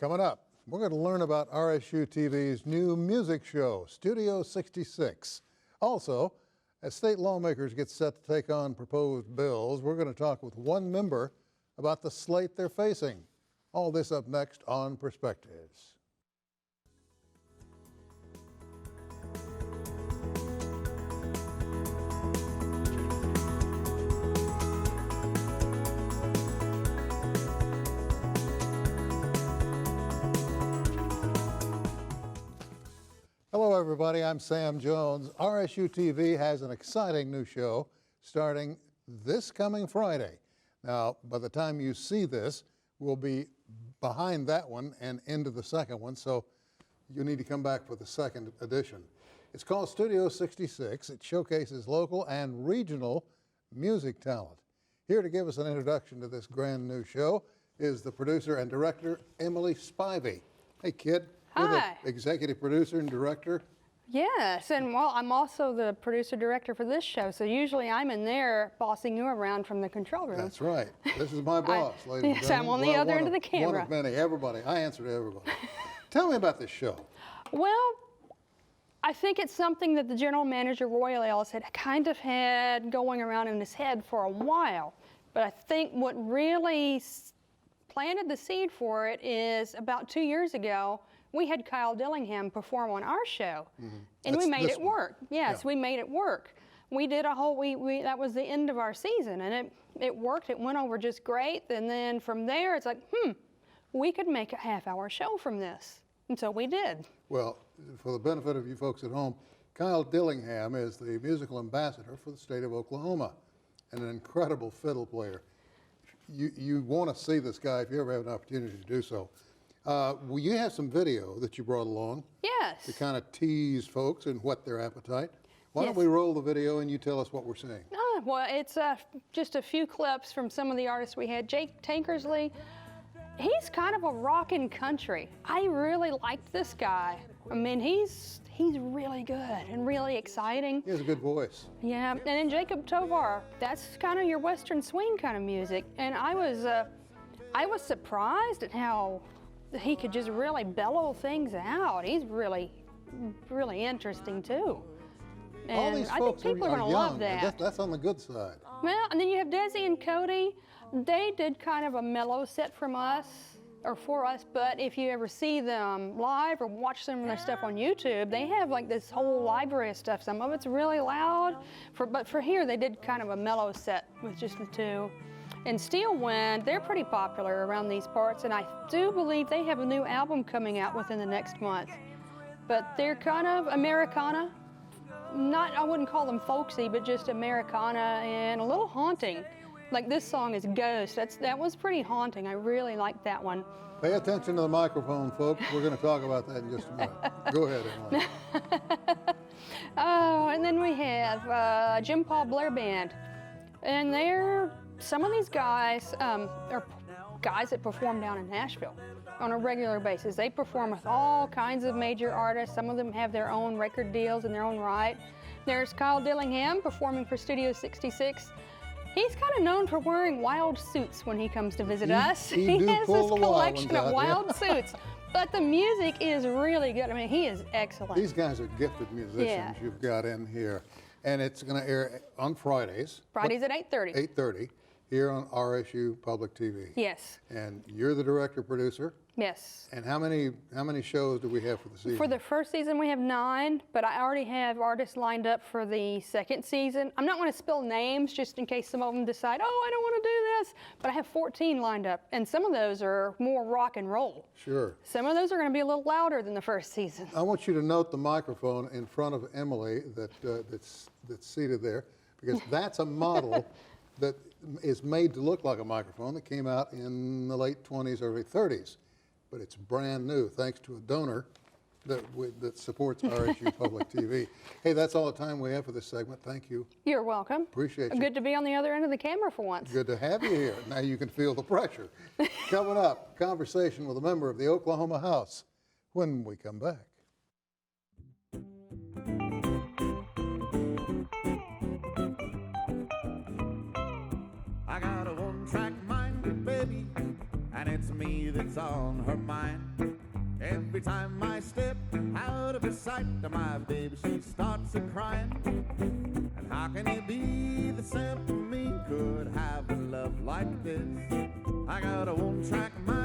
Coming up, we're going to learn about RSU-TV's new music show, Studio 66. Also, as state lawmakers get set to take on proposed bills, we're going to talk with one member about the slate they're facing. All this up next on Perspectives. Hello everybody, I'm Sam Jones. RSU-TV has an exciting new show starting this coming Friday. Now, by the time you see this, we'll be behind that one and into the second one, so you need to come back for the second edition. It's called Studio 66. It showcases local and regional music talent. Here to give us an introduction to this grand new show is the producer and director, Emily Spivy. Hey kid. Hi. You're the executive producer and director? Yes, and well, I'm also the producer-director for this show, so usually I'm in there bossing you around from the control room. That's right. This is my boss, ladies and Yes, gentlemen. I'm on the other end of the camera. One of many, everybody. I answer to everybody. Tell me about this show. Well, I think it's something that the general manager, Roy Ellis, had kind of had going around in his head for a while, but I think what really planted the seed for it is about 2 years ago, we had Kyle Dillingham perform on our show, and we made it work. Yes, we made it work. We did a whole, that was the end of our season, and it worked. It went over just great, and then from there, it's like, we could make a half-hour show from this, and so we did. Well, for the benefit of you folks at home, Kyle Dillingham is the musical ambassador for the state of Oklahoma, and an incredible fiddle player. You want to see this guy if you ever have an opportunity to do so. Well, you have some video that you brought along. Yes. To kind of tease folks and whet their appetite. Why don't we roll the video and you tell us what we're seeing? Well, it's just a few clips from some of the artists we had. Tankersley, he's kind of a rockin' country. I really liked this guy. I mean, he's really good and really exciting. He has a good voice. Yeah, and then Jacob Tovar, that's kind of your Western swing kind of music. And I was surprised at how he could just really bellow things out. He's really, really interesting too. And all these I folks think people are going to love that. That's on the good side. Well, and then you have Desi and Cody. They did kind of a mellow set from us, or for us, but if you ever see them live or watch some of their stuff on YouTube, they have like this whole library of stuff. Some of it's really loud, but for here they did kind of a mellow set with just the two. And Steel Wind, they're pretty popular around these parts, and I do believe they have a new album coming out within the next month. But they're kind of Americana. I wouldn't call them folksy, but just Americana and a little haunting. Like this song is Ghost. That was pretty haunting. I really liked that one. Pay attention to the microphone, folks. We're going to talk about that in just a minute. Go ahead, Emily. Oh, and then we have Jim Paul Blair Band. And some of these guys are guys that perform down in Nashville on a regular basis. They perform with all kinds of major artists. Some of them have their own record deals in their own right. There's Kyle Dillingham performing for Studio 66. He's kind of known for wearing wild suits when he comes to visit us. He has this collection of wild suits. But the music is really good. I mean, he is excellent. These guys are gifted musicians you've got in here. And it's going to air on Fridays. Fridays at 8:30. 8:30 here on RSU Public TV. Yes. And you're the director-producer. Yes. And how many shows do we have for the season? For the first season, we have 9, but I already have artists lined up for the second season. I'm not going to spill names just in case some of them decide, oh, I don't want to do this, but I have 14 lined up, and some of those are more rock and roll. Sure. Some of those are going to be a little louder than the first season. I want you to note the microphone in front of Emily that's seated there, because that's a model that is made to look like a microphone that came out in the late 20s, early 30s. But it's brand new, thanks to a donor that supports RSU Public TV. Hey, that's all the time we have for this segment. Thank you. You're welcome. Appreciate you. Good to be on the other end of the camera for once. Good to have you here. Now you can feel the pressure. Coming up, conversation with a member of the Oklahoma House when we come back. I got a one-track minded baby. and it's me that's on her mind. Every time I step out of her sight, my baby, she starts a-crying. And how can it be that simple me could have a love like this? I got a one-track mind.